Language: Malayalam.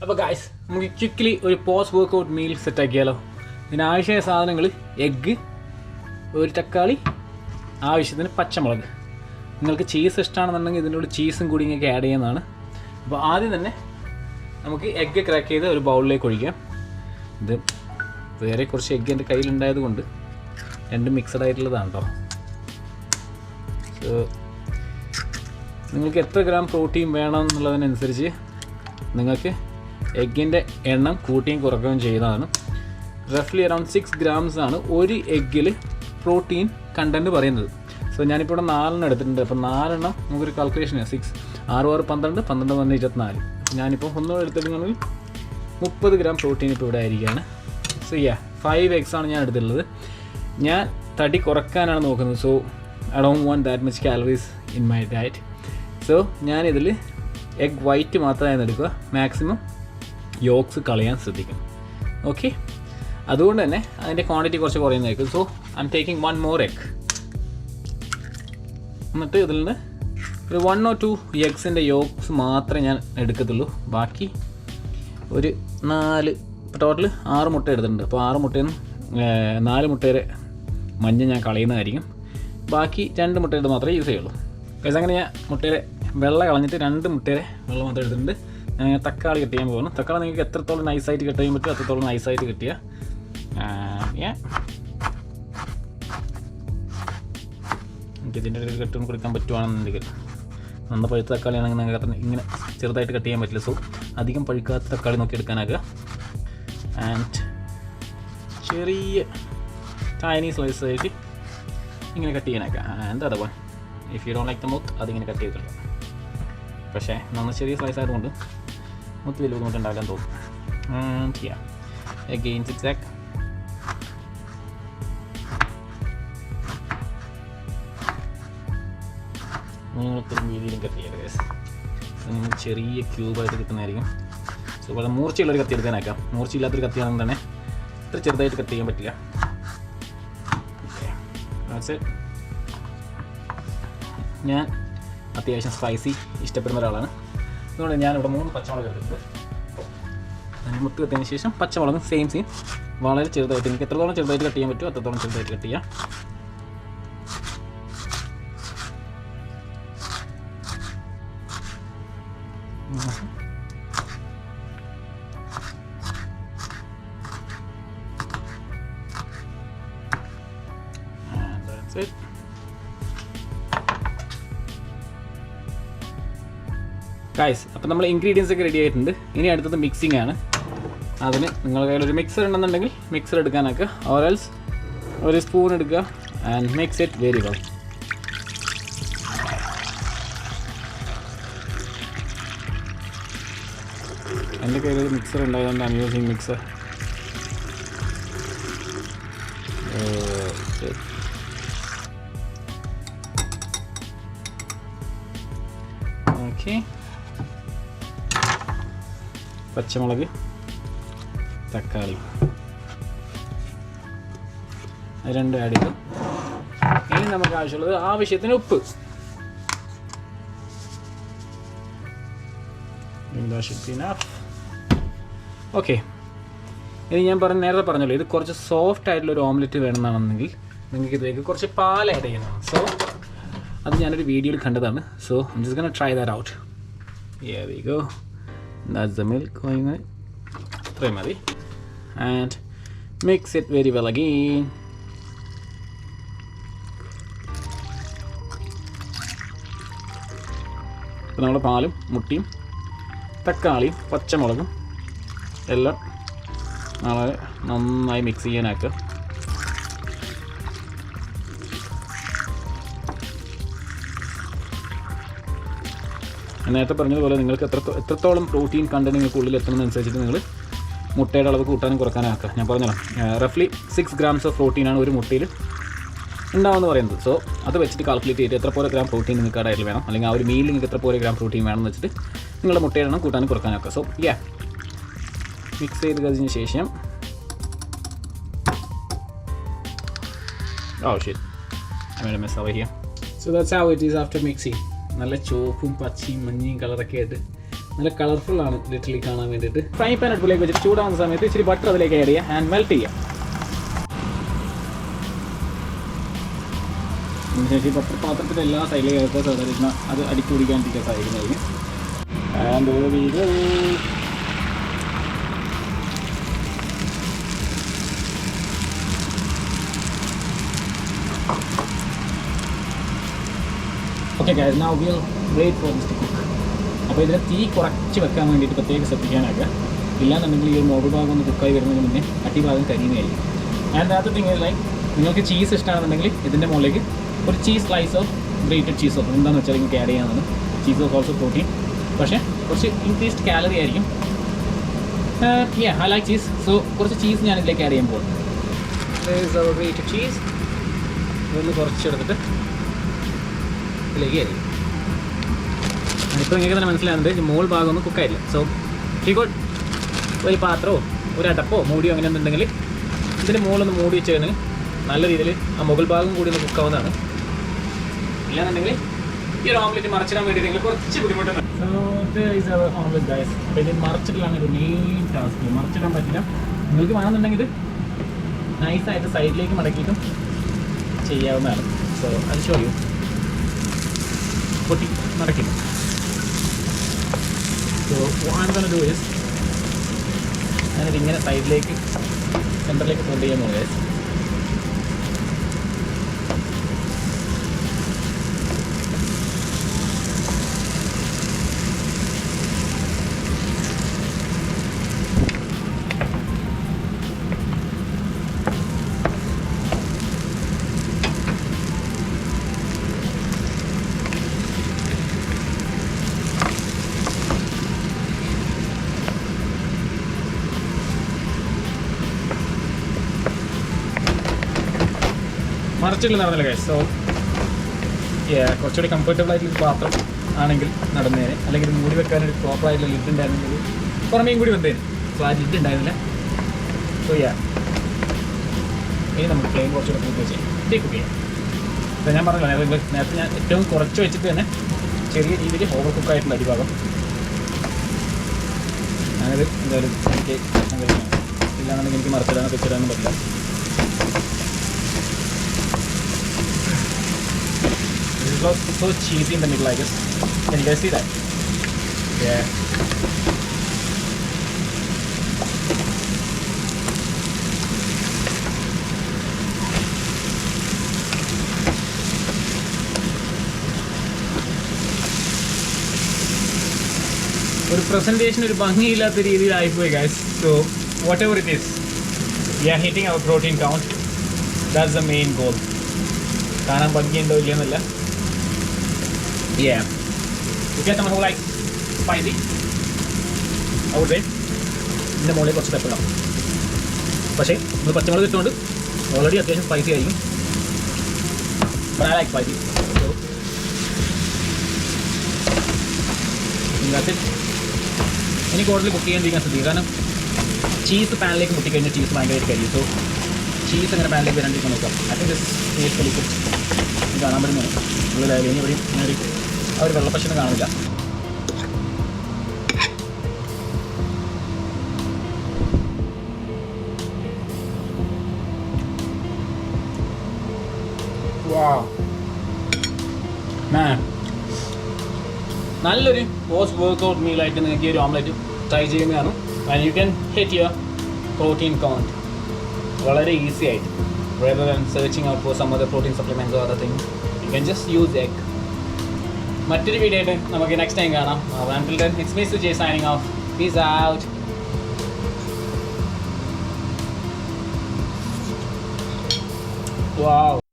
അപ്പോൾ ഗായ്സ് നമുക്ക് ക്വിക്ക്ലി ഒരു പോസ്റ്റ് വർക്കൗട്ട് മീൽ സെറ്റ് ആക്കിയാലോ. ഇതിനാവശ്യമായ സാധനങ്ങൾ എഗ്ഗ്, ഒരു തക്കാളി, ആവശ്യത്തിന് പച്ചമുളക്. നിങ്ങൾക്ക് ചീസ് ഇഷ്ടമാണെന്നുണ്ടെങ്കിൽ ഇതിൻ്റെ കൂടെ ചീസും കൂടി ഇങ്ങനെ ആഡ് ചെയ്യുന്നതാണ്. അപ്പോൾ ആദ്യം തന്നെ നമുക്ക് എഗ്ഗ് ക്രാക്ക് ചെയ്ത് ഒരു ബൗളിലേക്ക് ഒഴിക്കാം. ഇത് വേറെ കുറച്ച് എഗ്ഗ് എൻ്റെ കയ്യിലുണ്ടായത് കൊണ്ട് രണ്ടും മിക്സഡ് ആയിട്ടുള്ളതാണ് കേട്ടോ. സോ നിങ്ങൾക്ക് എത്ര ഗ്രാം പ്രോട്ടീൻ വേണം എന്നുള്ളതിനനുസരിച്ച് നിങ്ങൾക്ക് എഗ്ഗിൻ്റെ എണ്ണം കൂട്ടിയും കുറയ്ക്കുകയും ചെയ്യുന്നതാണ്. റഫ്ലി അറൗണ്ട് 6 grams ആണ് ഒരു എഗ്ഗിൽ പ്രോട്ടീൻ കണ്ടൻറ്റ് പറയുന്നത്. സോ ഞാനിപ്പോൾ ഇവിടെ 4 എടുത്തിട്ടുണ്ട്. അപ്പോൾ 4 നമുക്കൊരു കാൽക്കുലേഷൻ 6, 6, 6, 12, 12, 1, 24. ഞാനിപ്പോൾ ഒന്നുകൂടെ എടുത്തിട്ടുണ്ടെങ്കിൽ 30 gram പ്രോട്ടീൻ ഇപ്പോൾ ഇവിടെ ആയിരിക്കുകയാണ്. സോ 5 eggs ആണ് ഞാൻ എടുത്തിട്ടുള്ളത്. ഞാൻ തടി കുറയ്ക്കാനാണ് നോക്കുന്നത്. So I don't want that much calories in my diet. So ഞാനിതിൽ എഗ് വൈറ്റ് മാത്രമായിരുന്നു എടുക്കുക. മാക്സിമം യോക്സ് കളയാൻ ശ്രദ്ധിക്കും. ഓക്കെ, അതുകൊണ്ട് തന്നെ അതിൻ്റെ ക്വാണ്ടിറ്റി കുറച്ച് കുറയുന്നതായിരിക്കും. So I'm taking 1 more egg. എന്നിട്ട് ഇതിൽ നിന്ന് ഒരു 1 or 2 എഗ്സിൻ്റെ യോക്സ് മാത്രമേ ഞാൻ എടുക്കത്തുള്ളൂ. ബാക്കി ഒരു 4, ടോട്ടൽ 6 മുട്ട എടുത്തിട്ടുണ്ട്. അപ്പോൾ 6 മുട്ടയിൽ നിന്ന് 4 മുട്ടയുടെ മഞ്ഞ ഞാൻ കളയുന്നതായിരിക്കും. ബാക്കി 2 മുട്ടയുടെ മാത്രമേ യൂസ് ചെയ്യുള്ളൂ. പക്ഷേ അങ്ങനെ ഞാൻ മുട്ടയുടെ വെള്ളം കളഞ്ഞിട്ട് 2 മുട്ടയുടെ വെള്ളം മാത്രം എടുത്തിട്ടുണ്ട്. ഞാൻ തക്കാളി കട്ട് ചെയ്യാൻ പോകുന്നു. തക്കാളി നിങ്ങൾക്ക് എത്രത്തോളം നൈസായിട്ട് കട്ട് ചെയ്യാൻ പറ്റും അത്രത്തോളം നൈസായിട്ട് കട്ട് ചെയ്യുക. എനിക്ക് ഇതിൻ്റെ ഒരു കട്ടും കൊടുക്കാൻ പറ്റുവാണെന്നുണ്ടെങ്കിൽ, നന്ന പഴുത്ത തക്കാളിയാണെങ്കിൽ നിങ്ങൾക്ക് ഇങ്ങനെ ചെറുതായിട്ട് കട്ട് ചെയ്യാൻ പറ്റില്ല. സോ അധികം പഴുക്കാത്ത തക്കാളി നോക്കി എടുക്കാനാക്കുക. ആൻഡ് ചെറിയ ടൈനി സ്ലൈസ് ആയിട്ട് ഇങ്ങനെ കട്ട് ചെയ്യാനാക്കുക. ആൻഡ് അതുപോലെ if you don't like the mouth അതിങ്ങനെ കട്ട് ചെയ്തിട്ടുള്ള. പക്ഷേ നന്ന ചെറിയ സ്ലൈസ് ആയതുകൊണ്ട് മൊത്തം വലിയ ബുദ്ധിമുട്ടുണ്ടാവില്ലെന്ന് തോന്നുന്നു. ചെയ്യാം അഗെയിൻ സിക്സാക്ക്. നീളത്തിലും വീതിയിലും കട്ട് ചെയ്യുക ഗൈസ്. നിങ്ങൾ ചെറിയ ക്യൂബായിട്ട് കിട്ടുന്നതായിരിക്കും. സോ വളരെ മൂർച്ചയുള്ളൊരു കത്തി എടുക്കാനാക്കാം. മൂർച്ചയില്ലാത്തൊരു കത്തിയാണെങ്കിൽ തന്നെ ഇത്ര ചെറുതായിട്ട് കട്ട് ചെയ്യാൻ പറ്റില്ല. ഓക്കെ, ഞാൻ അത്യാവശ്യം സ്പൈസി ഇഷ്ടപ്പെടുന്ന ഒരാളാണ്. അതുകൊണ്ട് ഞാനിവിടെ 3 പച്ചമുളക് എടുത്തിട്ടുണ്ട്. അതിന് മുത്ത് കത്തിയതിന് ശേഷം പച്ചമുളകും സെയിം വളരെ ചെറുതായിട്ട്, എനിക്ക് എത്രത്തോളം ചെറുതായിട്ട് കട്ട് ചെയ്യാൻ പറ്റുമോ അത്രത്തോളം ചെറുതായിട്ട് കട്ട് ചെയ്യാം. ഗൈസ്, അപ്പോൾ നമ്മൾ ഇൻഗ്രീഡിയൻസ് ഒക്കെ റെഡി ആയിട്ടുണ്ട്. ഇനി അടുത്തത് മിക്സിംഗ് ആണ്. അതിന് നിങ്ങളുടെ കയ്യിലൊരു മിക്സർ ഉണ്ടെന്നുണ്ടെങ്കിൽ മിക്സർ എടുക്കാനൊക്കെ, ഓർ എൽസ് ഒരു സ്പൂൺ എടുക്കുക and mix it very well. എൻ്റെ കയ്യിലൊരു മിക്സർ ഉണ്ടായതുകൊണ്ട് I am using mixer. Okay, പച്ചമുളക്, തക്കാളി അത് 2 ആഡ് ചെയ്തു. ഇനി നമുക്ക് ആവശ്യമുള്ളത് ആവശ്യത്തിന് ഉപ്പ്. ഓക്കെ, ഇനി ഞാൻ നേരത്തെ പറഞ്ഞല്ലോ, ഇത് കുറച്ച് സോഫ്റ്റ് ആയിട്ടുള്ളൊരു ഓംലെറ്റ് വേണമെന്നാണെന്നെങ്കിൽ നിങ്ങൾക്ക് ഇതിലേക്ക് കുറച്ച് പാൽ ആഡ് ചെയ്യണം. സോ അത് ഞാനൊരു വീഡിയോയിൽ കണ്ടതാണ്. So I am just gonna try that out. Here we go. That's the milk going on. Try madi. And mix it very well again. അപ്പോൾ നമ്മുടെ പാലും മുട്ടയും തക്കാളിയും പച്ചമുളകും എല്ലാം വളരെ നന്നായി മിക്സ് ചെയ്യാനാക്കുക. നേരത്തെ പറഞ്ഞതുപോലെ നിങ്ങൾക്ക് എത്രത്തോളം പ്രോട്ടീൻ കണ്ടന്റ് നിങ്ങൾക്ക് ഉള്ളിൽ എത്തുന്നതനുസരിച്ചിട്ട് നിങ്ങൾ മുട്ടയുടെ അളവ് കൂട്ടാനും കുറക്കാനും ആക്കുക. ഞാൻ പറഞ്ഞല്ലോ, റഫ്ലി 6 grams ഓഫ് പ്രോട്ടീനാണ് ഒരു മുട്ടയിൽ ഉണ്ടാവുമെന്ന് പറയുന്നത്. സോ അത് വെച്ചിട്ട് കാൽക്കുലേറ്റ് ചെയ്തിട്ട് എത്ര പോലെ ഗ്രാം പ്രോട്ടീൻ നിങ്ങൾക്ക് ആ ഡയറ്റിൽ വേണം, അല്ലെങ്കിൽ ആ ഒരു മീലിൽ നിങ്ങൾക്ക് എത്ര പോലെ ഗ്രാം പ്രോട്ടീൻ വേണമെന്ന് വെച്ചിട്ട് നിങ്ങളുടെ മുട്ടയുടെ എണ്ണം കൂട്ടാനും കുറക്കാനും ആക്കുക. സോ മിക്സ് ചെയ്ത് കഴിഞ്ഞ ശേഷം I made a mess over here. So that's how it is after mixing. നല്ല ചുവപ്പും പച്ചയും മഞ്ഞയും കളറൊക്കെ ആയിട്ട് നല്ല കളർഫുള്ളാണ് ലിറ്ററലി കാണാൻ വേണ്ടിയിട്ട്. ഫ്രൈ പാൻ അടുപ്പിലേക്ക് വെച്ചിട്ട് ചൂടാവുന്ന സമയത്ത് ഇച്ചിരി ബട്ടർ അതിലേക്ക് ആഡ് ചെയ്യുക ആൻഡ് മെൽറ്റ് ചെയ്യുക. അതിനുശേഷം ഈ ബട്ടർ പാത്രത്തിൻ്റെ എല്ലാ സൈഡിലേക്ക് ആക്കുക, സാധാരണ അത് അടിച്ചു പിടിക്കാണ്ടിരിക്കാൻ സാധിക്കുന്നതായിരിക്കും. And okay guys, now will wait for this to cook. അപ്പോൾ ഇതിനെ തീ കുറച്ച് വെക്കാൻ വേണ്ടിയിട്ട് പ്രത്യേകം ശ്രദ്ധിക്കാനാക്കുക. ഇല്ലാന്നുണ്ടെങ്കിൽ ഈ ഒരു മുകൾ ഭാഗം ഒന്ന് കുക്കായി വരുന്നതിന് മുന്നേ അടിഭാഗം കരിയുന്നതായിരിക്കും. ആൻഡ് അത് തിങ് ലൈക്ക് നിങ്ങൾക്ക് ചീസ് ഇഷ്ടമാണെന്നുണ്ടെങ്കിൽ ഇതിൻ്റെ മുകളിലേക്ക് ഒരു ചീസ് സ്ലൈസോ ഗ്രേറ്റഡ് ചീസോ എന്താണെന്ന് വെച്ചാൽ നിങ്ങൾക്ക് ആഡ് ചെയ്യാവുന്നതാണ്. ചീസ് ഓഫ് ഓൾസോ പ്രോട്ടീൻ, പക്ഷേ കുറച്ച് ഇൻക്രീസ്ഡ് കാലറി ആയിരിക്കും. ഐ ലൈക്ക് ചീസ്, സോ കുറച്ച് ചീസ് ഞാൻ ഇതിലേക്ക് ആഡ് ചെയ്യാൻ പോകും. ഗ്രേറ്റഡ് ചീസ് ഇതൊന്ന് കുറച്ചെടുത്തിട്ട് ഇതിലേക്ക് ആയിരിക്കും. ഇപ്പോൾ നിങ്ങൾക്ക് തന്നെ മനസ്സിലാകുന്നുണ്ട് മോൾ ഭാഗം ഒന്നും കുക്കായില്ല. സോ ഷീഗോഡ് ഒരു പാത്രമോ ഒരു അടപ്പോ മൂടിയോ അങ്ങനെ എന്തുണ്ടെങ്കിൽ ഇതിൻ്റെ മുകളിലൊന്ന് മൂടി വെച്ച് കഴിഞ്ഞാൽ നല്ല രീതിയിൽ ആ മുകൾ ഭാഗം കൂടി ഒന്ന് കുക്കാവുന്നതാണ്. ഇല്ലാന്നുണ്ടെങ്കിൽ ഈ ഒരു ഓംലെറ്റ് മറിച്ചിടാൻ വേണ്ടിയിട്ട് കുറച്ച് ബുദ്ധിമുട്ടുണ്ട്. So this is our omelette guys. അപ്പോൾ ഇത് മറിച്ചിട്ടാണ് ഒരു മെയിൻ ടാസ്ക്. മറിച്ചിടാൻ പറ്റില്ല. നിങ്ങൾക്ക് വേണമെന്നുണ്ടെങ്കിൽ ഇത് നൈസായിട്ട് സൈഡിലേക്ക് മടക്കിയിട്ടും ചെയ്യാവുന്നതാണ്. സോ അത് ഷോ യു. പൊട്ടി മടക്കില്ല. So what I'm gonna do is ഞാനിതിങ്ങനെ സൈഡിലേക്ക് സെൻറ്ററിലേക്ക് ഫോൾഡ് ചെയ്യാൻ പോകുന്നത്. മറിച്ചില്ല നടന്നില്ല ഗൈസ്. സോ കുറച്ചുകൂടി കംഫർട്ടബിൾ ആയിട്ടുള്ള പാത്രം ആണെങ്കിൽ നടന്നേനെ, അല്ലെങ്കിൽ മൂടി വെക്കാനൊരു പ്രോപ്പറായിട്ടുള്ള ലിഡ് ഉണ്ടായിരുന്നെങ്കിൽ പുറമേയും കൂടി വന്നേനെ. സോ ആ ലിഡ് ഉണ്ടായിരുന്നില്ല. സോ ഇനി നമുക്ക് ഫ്ലെയിം കുറച്ചുകൂടെ കുക്ക് ചെയ്യാം, കുക്ക് ചെയ്യാം. അപ്പോൾ ഞാൻ പറഞ്ഞില്ല നേരത്തെ ഞാൻ ഏറ്റവും കുറച്ച് വെച്ചിട്ട് തന്നെ ചെറിയ രീതിയിൽ ഓവർ കുക്കായിട്ടുള്ള അടിഭാഗം ഞാനത് എന്തായാലും എനിക്ക് ഇല്ലാന്നുണ്ടെങ്കിൽ എനിക്ക് മറിച്ചിടാനോ വെച്ചിടാനോ പറ്റില്ല. It looks so cheesy in the middle, I guess. Can you guys see that? Yeah. ഒരു പ്രസൻറ്റേഷൻ ഒരു ഭംഗിയില്ലാത്ത രീതിയിലായിപ്പോയി guys. So whatever it is, we are hitting our protein count. That's the main goal. കാണാൻ ഭംഗിയുണ്ടോ ഇല്ലയെന്നല്ല. Yeah. You get someone who like spicy, I would say ഇതിൻ്റെ മുകളിൽ കുറച്ച് പെപ്പർ ഇടാം. പക്ഷേ നമ്മൾ പച്ചമുളക് ഇട്ടുകൊണ്ട് ഓൾറെഡി അത്യാവശ്യം സ്പൈസി ആയിരിക്കും. But I like spicy. So that's it. ഇനി കൂടുതൽ കുക്ക് ചെയ്യാണ്ടിരിക്കാൻ ശ്രദ്ധിക്കുക. കാരണം ചീസ് പാനിലേക്ക് മുട്ടിക്കഴിഞ്ഞാൽ ചീസ് ഭയങ്കരമായിട്ട് കരിയും. സോ ചീസ് അങ്ങനെ പാനിലേക്ക് വരാണ്ടിരിക്കാൻ നോക്കാം. I think this is fully cooked. കാണാൻ പറ്റുന്നതാണ് ഉള്ളിലായാലും ഇനി എവിടെയും ഇങ്ങനെ ആ ഒരു വെള്ളപ്പശനം കാണില്ല. നല്ലൊരു പോസ്റ്റ് വർക്കൗട്ട് മീലായിട്ട് നിങ്ങൾക്ക് ഈ ഒരു ഓംലെറ്റ് ട്രൈ ചെയ്യുന്നതാണ്. And you can hit your protein count വളരെ ഈസി ആയിട്ട്. Rather than searching out for some other protein supplements or other things, you can just use egg. മറ്റൊരു വീഡിയോ ആയിട്ട് നമുക്ക് നെക്സ്റ്റ് ടൈം കാണാം. Until then, it's me Sujay signing off. Peace out. Wow.